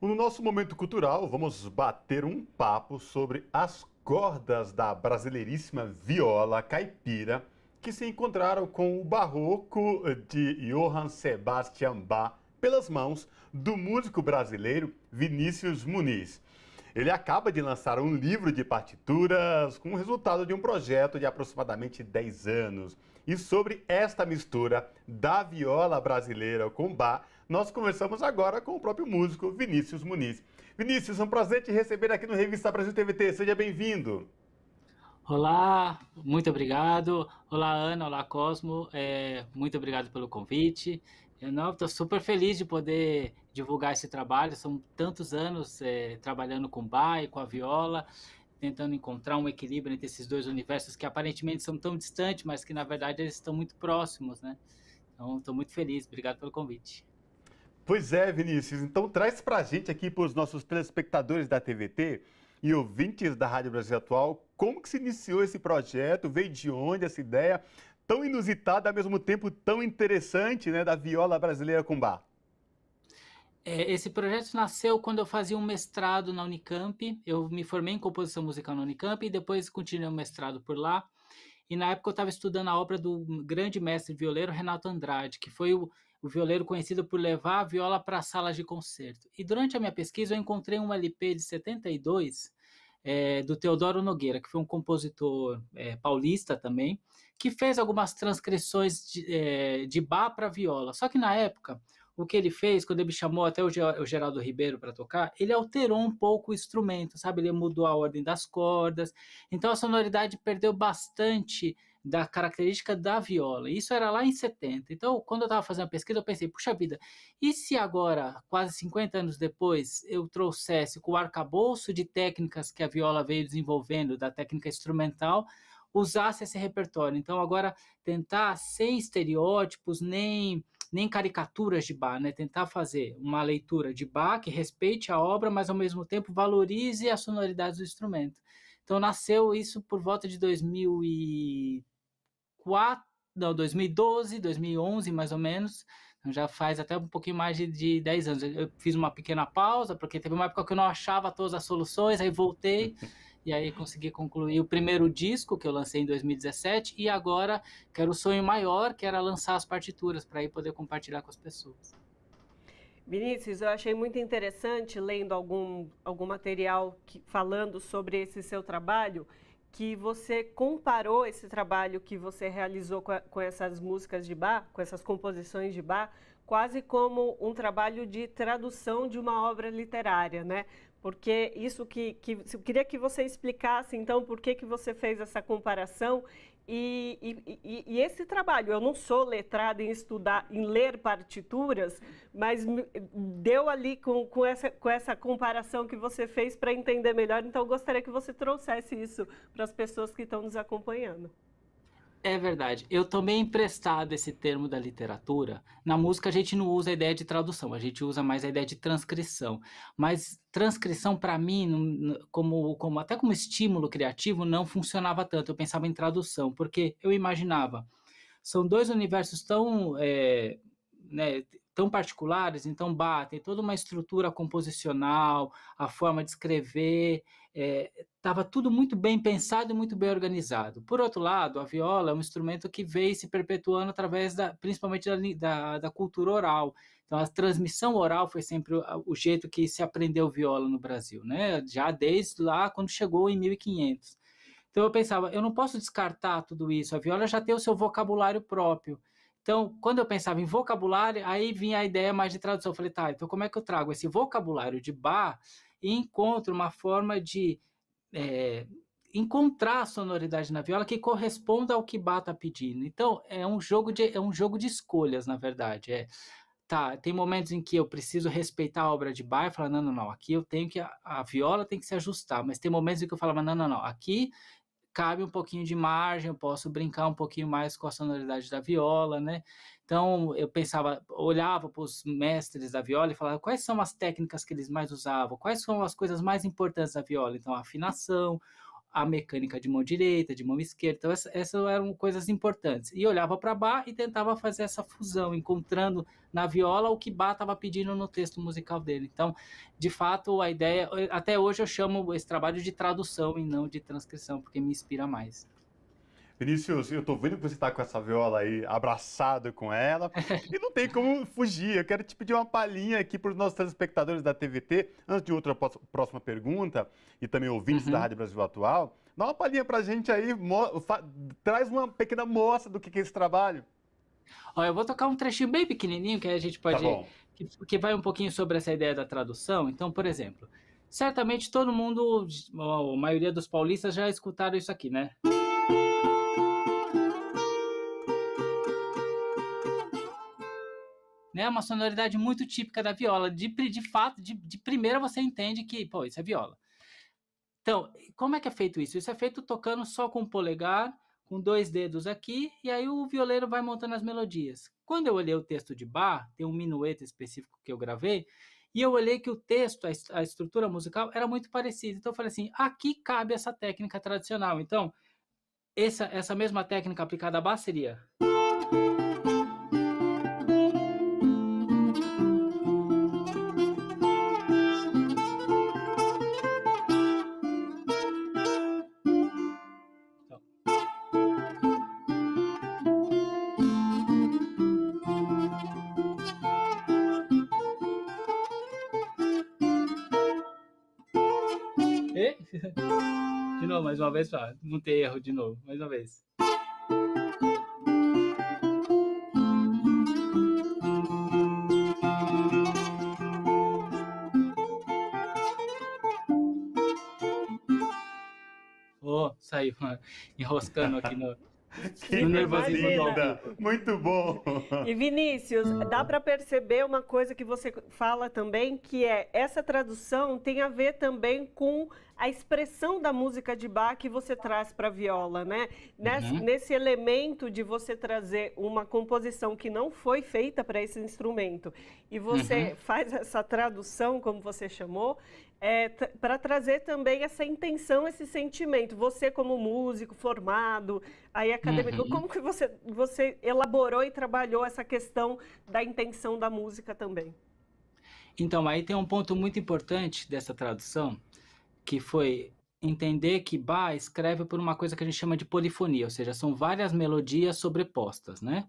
No nosso momento cultural, vamos bater um papo sobre as cordas da brasileiríssima viola caipira que se encontraram com o barroco de Johann Sebastian Bach pelas mãos do músico brasileiro Vinícius Muniz. Ele acaba de lançar um livro de partituras com o resultado de um projeto de aproximadamente 10 anos. E sobre esta mistura da viola brasileira com Bach, nós conversamos agora com o próprio músico Vinícius Muniz. Vinícius, é um prazer te receber aqui no Revista Brasil TVT. Seja bem-vindo. Olá, muito obrigado. Olá, Ana, olá, Cosmo. Muito obrigado pelo convite. Eu não, estou super feliz de poder divulgar esse trabalho. São tantos anos trabalhando com Bach e com a viola, tentando encontrar um equilíbrio entre esses dois universos que aparentemente são tão distantes, mas que na verdade eles estão muito próximos, né? Então, estou muito feliz. Obrigado pelo convite. Pois é, Vinícius. Então traz pra gente aqui, para os nossos telespectadores da TVT e ouvintes da Rádio Brasil Atual, como que se iniciou esse projeto, veio de onde essa ideia tão inusitada, ao mesmo tempo tão interessante, né, da viola brasileira com Bach. Esse projeto nasceu quando eu fazia um mestrado na Unicamp. Eu me formei em composição musical na Unicamp e depois continuei o mestrado por lá. E na época eu estava estudando a obra do grande mestre violeiro Renato Andrade, que foi o violeiro conhecido por levar a viola para salas de concerto. E durante a minha pesquisa eu encontrei um LP de 72, do Teodoro Nogueira, que foi um compositor paulista também, que fez algumas transcrições de Bach para viola. Só que na época, o que ele fez, quando ele me chamou até o Geraldo Ribeiro para tocar, ele alterou um pouco o instrumento, sabe? Ele mudou a ordem das cordas, então a sonoridade perdeu bastante da característica da viola. Isso era lá em 70. Então, quando eu estava fazendo a pesquisa, eu pensei, puxa vida, e se agora, quase 50 anos depois, eu trouxesse com o arcabouço de técnicas que a viola veio desenvolvendo, da técnica instrumental, usasse esse repertório? Então, agora, tentar sem estereótipos, nem caricaturas de Bach, né? Tentar fazer uma leitura de Bach que respeite a obra, mas ao mesmo tempo valorize a sonoridade do instrumento. Então nasceu isso por volta de 2004, não, 2012, 2011 mais ou menos. Então já faz até um pouquinho mais de 10 anos. Eu fiz uma pequena pausa, porque teve uma época que eu não achava todas as soluções, aí voltei, e aí consegui concluir o primeiro disco que eu lancei em 2017, e agora quero o sonho maior, que era lançar as partituras, para aí poder compartilhar com as pessoas. Vinícius, eu achei muito interessante, lendo algum material falando sobre esse seu trabalho, que você comparou esse trabalho que você realizou com essas músicas de Bach, com essas composições de Bach, quase como um trabalho de tradução de uma obra literária, né? Porque isso eu queria que você explicasse, então, por que você fez essa comparação e esse trabalho. Eu não sou letrada em estudar, em ler partituras, mas deu ali com essa comparação que você fez para entender melhor. Então, eu gostaria que você trouxesse isso para as pessoas que estão nos acompanhando. É verdade. Eu tomei emprestado esse termo da literatura. Na música a gente não usa a ideia de tradução, a gente usa mais a ideia de transcrição. Mas transcrição para mim, até como estímulo criativo, não funcionava tanto. Eu pensava em tradução, porque eu imaginava, são dois universos né, tão particulares, então batem toda uma estrutura composicional, a forma de escrever, estava tudo muito bem pensado e muito bem organizado. Por outro lado, a viola é um instrumento que veio se perpetuando através principalmente da cultura oral. Então, a transmissão oral foi sempre o jeito que se aprendeu viola no Brasil, né? Já desde lá, quando chegou em 1500. Então, eu pensava, eu não posso descartar tudo isso, a viola já tem o seu vocabulário próprio. Então, quando eu pensava em vocabulário, aí vinha a ideia mais de tradução. Eu falei, tá, então como é que eu trago esse vocabulário de Bach e encontro uma forma de encontrar a sonoridade na viola que corresponda ao que Bach está pedindo. Então, é um jogo de escolhas, na verdade. Tá, tem momentos em que eu preciso respeitar a obra de Bach e falar, não, não, não, aqui eu tenho que, a viola tem que se ajustar, mas tem momentos em que eu falava, não, não, não, aqui cabe um pouquinho de margem, eu posso brincar um pouquinho mais com a sonoridade da viola, né? Então, eu pensava, olhava para os mestres da viola e falava quais são as técnicas que eles mais usavam, quais são as coisas mais importantes da viola. Então, a afinação, a mecânica de mão direita, de mão esquerda. Então, essas eram coisas importantes. E olhava para Bach e tentava fazer essa fusão, encontrando na viola o que Bach estava pedindo no texto musical dele. Então, de fato, a ideia... Até hoje eu chamo esse trabalho de tradução e não de transcrição, porque me inspira mais. Vinícius, eu tô vendo que você tá com essa viola aí, abraçado com ela, e não tem como fugir. Eu quero te pedir uma palhinha aqui para os nossos telespectadores da TVT, antes de outra próxima pergunta, e também ouvintes da Rádio Brasil Atual. Dá uma palhinha pra gente aí, traz uma pequena mostra do que é esse trabalho. Ó, eu vou tocar um trechinho bem pequenininho, que aí a gente pode... Tá bom. Que vai um pouquinho sobre essa ideia da tradução. Então, por exemplo, certamente todo mundo, a maioria dos paulistas já escutaram isso aqui, né? É uma sonoridade muito típica da viola. De fato, de primeira você entende que, pô, isso é viola. Então, como é que é feito isso? Isso é feito tocando só com o polegar, com 2 dedos aqui, e aí o violeiro vai montando as melodias. Quando eu olhei o texto de Bach, tem um minueto específico que eu gravei, e eu olhei que o texto, a estrutura musical, era muito parecida. Então eu falei assim, aqui cabe essa técnica tradicional. Então, essa mesma técnica aplicada a Bach seria... De novo, mais uma vez, para não ter erro de novo. Mais uma vez. Oh, saiu enroscando aqui no... Que linda! Muito bom! E Vinícius, dá para perceber uma coisa que você fala também, que é essa tradução tem a ver também com a expressão da música de Bach que você traz para a viola, né? Nesse elemento de você trazer uma composição que não foi feita para esse instrumento e você faz essa tradução, como você chamou, para trazer também essa intenção, esse sentimento. Você como músico formado, aí acadêmico, como que você elaborou e trabalhou essa questão da intenção da música também? Então, aí tem um ponto muito importante dessa tradução, que foi entender que Bach escreve por uma coisa que a gente chama de polifonia, ou seja, são várias melodias sobrepostas, né?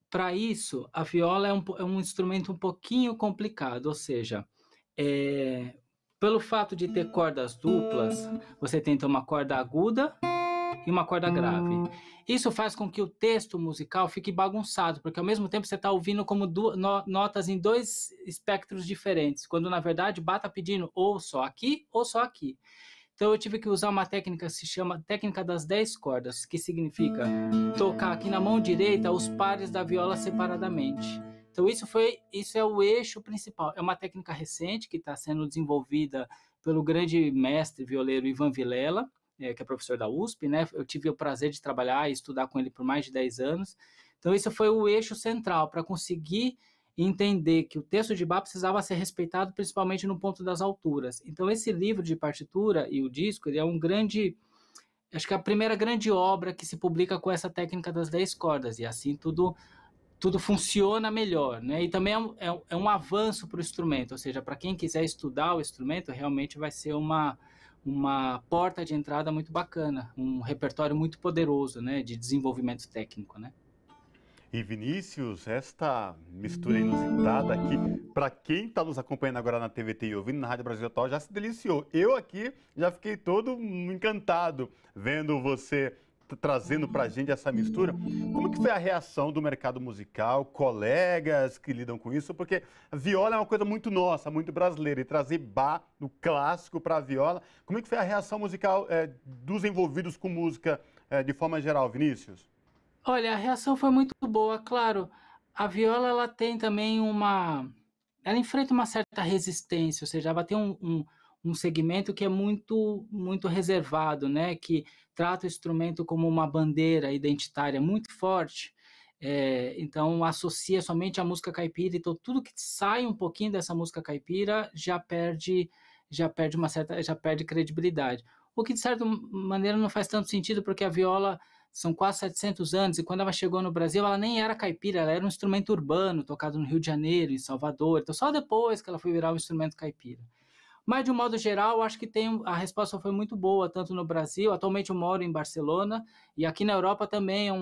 Para isso, a viola é um instrumento um pouquinho complicado, ou seja, pelo fato de ter cordas duplas, você tem uma corda aguda e uma corda grave. Isso faz com que o texto musical fique bagunçado, porque ao mesmo tempo você está ouvindo como notas em 2 espectros diferentes, quando na verdade Bach está pedindo ou só aqui ou só aqui. Então eu tive que usar uma técnica que se chama técnica das 10 cordas, que significa tocar aqui na mão direita os pares da viola separadamente. Então isso é o eixo principal. É uma técnica recente que está sendo desenvolvida pelo grande mestre violeiro Ivan Vilela, que é professor da USP, né? Eu tive o prazer de trabalhar e estudar com ele por mais de 10 anos. Então isso foi o eixo central para conseguir entender que o texto de Bach precisava ser respeitado, principalmente no ponto das alturas. Então esse livro de partitura e o disco, ele é um grande... Acho que é a primeira grande obra que se publica com essa técnica das 10 cordas, e assim tudo funciona melhor, né? E também é um avanço para o instrumento, ou seja, para quem quiser estudar o instrumento, realmente vai ser uma porta de entrada muito bacana, um repertório muito poderoso, né, de desenvolvimento técnico, né? E Vinícius, esta mistura inusitada aqui, para quem está nos acompanhando agora na TVT e ouvindo na Rádio Brasil Atual, já se deliciou. Eu aqui já fiquei todo encantado vendo você trazendo para a gente essa mistura. Como que foi a reação do mercado musical, colegas que lidam com isso? Porque a viola é uma coisa muito nossa, muito brasileira, e trazer Bach, do clássico, para a viola. Como é que foi a reação musical dos envolvidos com música de forma geral, Vinícius? Olha, a reação foi muito boa, claro. A viola, ela tem também ela enfrenta uma certa resistência, ou seja, ela tem um segmento que é muito, muito reservado, né? Que trata o instrumento como uma bandeira identitária muito forte. Então, associa somente a música caipira, então tudo que sai um pouquinho dessa música caipira já perde credibilidade. o que de certa maneira não faz tanto sentido, porque a viola são quase 700 anos, e quando ela chegou no Brasil, ela nem era caipira, ela era um instrumento urbano, tocado no Rio de Janeiro, em Salvador, então só depois que ela foi virar um instrumento caipira. Mas, de um modo geral, acho que a resposta foi muito boa, tanto no Brasil, atualmente eu moro em Barcelona, e aqui na Europa também é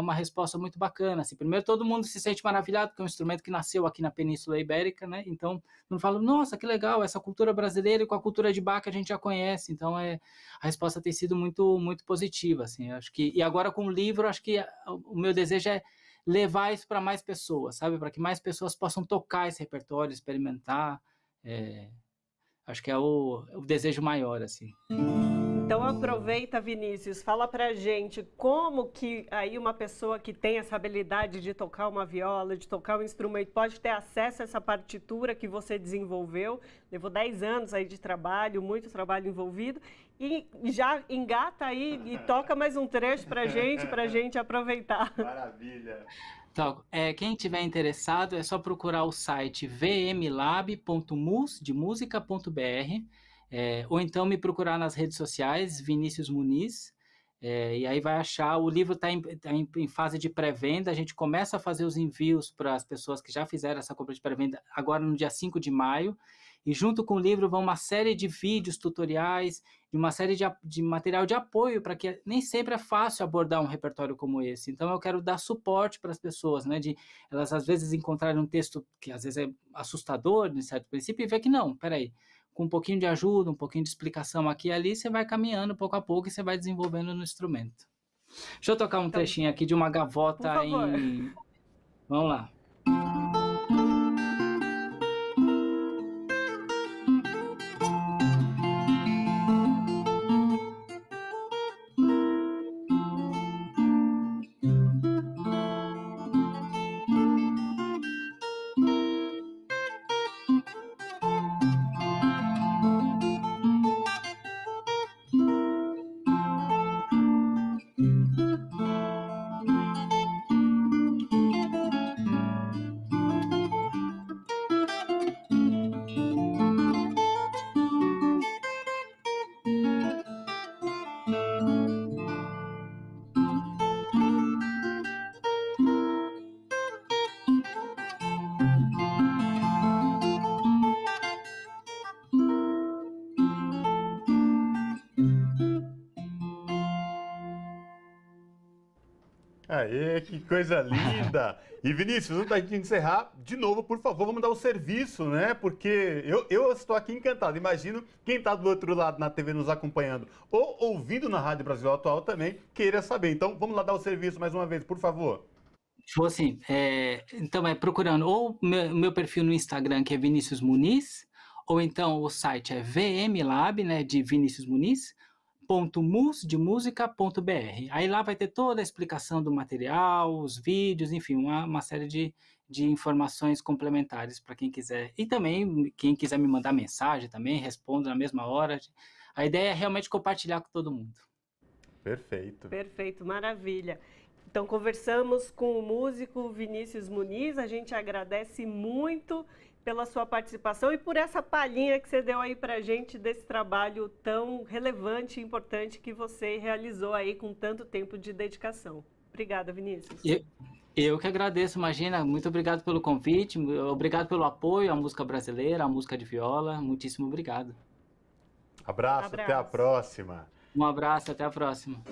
uma resposta muito bacana. Assim, primeiro, todo mundo se sente maravilhado, porque é um instrumento que nasceu aqui na Península Ibérica, né? Então, não falo, nossa, que legal, essa cultura brasileira e com a cultura de Bach a gente já conhece. Então, a resposta tem sido muito, muito positiva. Assim, acho que, e agora com o livro, acho que o meu desejo é levar isso para mais pessoas, sabe? Para que mais pessoas possam tocar esse repertório, experimentar. Acho que é o desejo maior, assim. Então aproveita, Vinícius, fala pra gente como que aí uma pessoa que tem essa habilidade de tocar uma viola, de tocar um instrumento, pode ter acesso a essa partitura que você desenvolveu. Levou 10 anos aí de trabalho, muito trabalho envolvido, e já engata aí e toca mais um trecho pra gente aproveitar. Maravilha! Então, quem tiver interessado é só procurar o site vmlab.mus.br, ou então me procurar nas redes sociais, Vinícius Muniz, e aí vai achar, o livro está em fase de pré-venda, a gente começa a fazer os envios para as pessoas que já fizeram essa compra de pré-venda agora no dia 5 de maio, e junto com o livro vão uma série de vídeos, tutoriais, e uma série de material de apoio, para que nem sempre é fácil abordar um repertório como esse. Então eu quero dar suporte para as pessoas, né, de elas às vezes encontrarem um texto que às vezes é assustador, de certo princípio, e ver que não, peraí, com um pouquinho de ajuda, um pouquinho de explicação aqui e ali, você vai caminhando pouco a pouco e você vai desenvolvendo no instrumento. Deixa eu tocar um trechinho aqui de uma gavota em... Vamos lá. Aê, que coisa linda! E Vinícius, antes da gente encerrar, de novo, por favor, vamos dar o serviço, né? Porque eu estou aqui encantado. Imagino quem está do outro lado na TV nos acompanhando ou ouvindo na Rádio Brasil Atual também queira saber. Então, vamos lá dar o serviço mais uma vez, por favor. Vou assim, então procurando ou meu perfil no Instagram, que é Vinícius Muniz, ou então o site é VMLab, né, de Vinícius Muniz, .mus.musica.br. Aí lá vai ter toda a explicação do material, os vídeos, enfim, uma série de informações complementares para quem quiser. E também, quem quiser me mandar mensagem também, respondo na mesma hora. A ideia é realmente compartilhar com todo mundo. Perfeito. Perfeito, maravilha. Então, conversamos com o músico Vinícius Muniz, a gente agradece muito pela sua participação e por essa palhinha que você deu aí pra gente desse trabalho tão relevante e importante que você realizou aí com tanto tempo de dedicação. Obrigada, Vinícius. Eu que agradeço, imagina, muito obrigado pelo convite, obrigado pelo apoio à música brasileira, à música de viola, muitíssimo obrigado. Abraço. Até a próxima. Um abraço, até a próxima.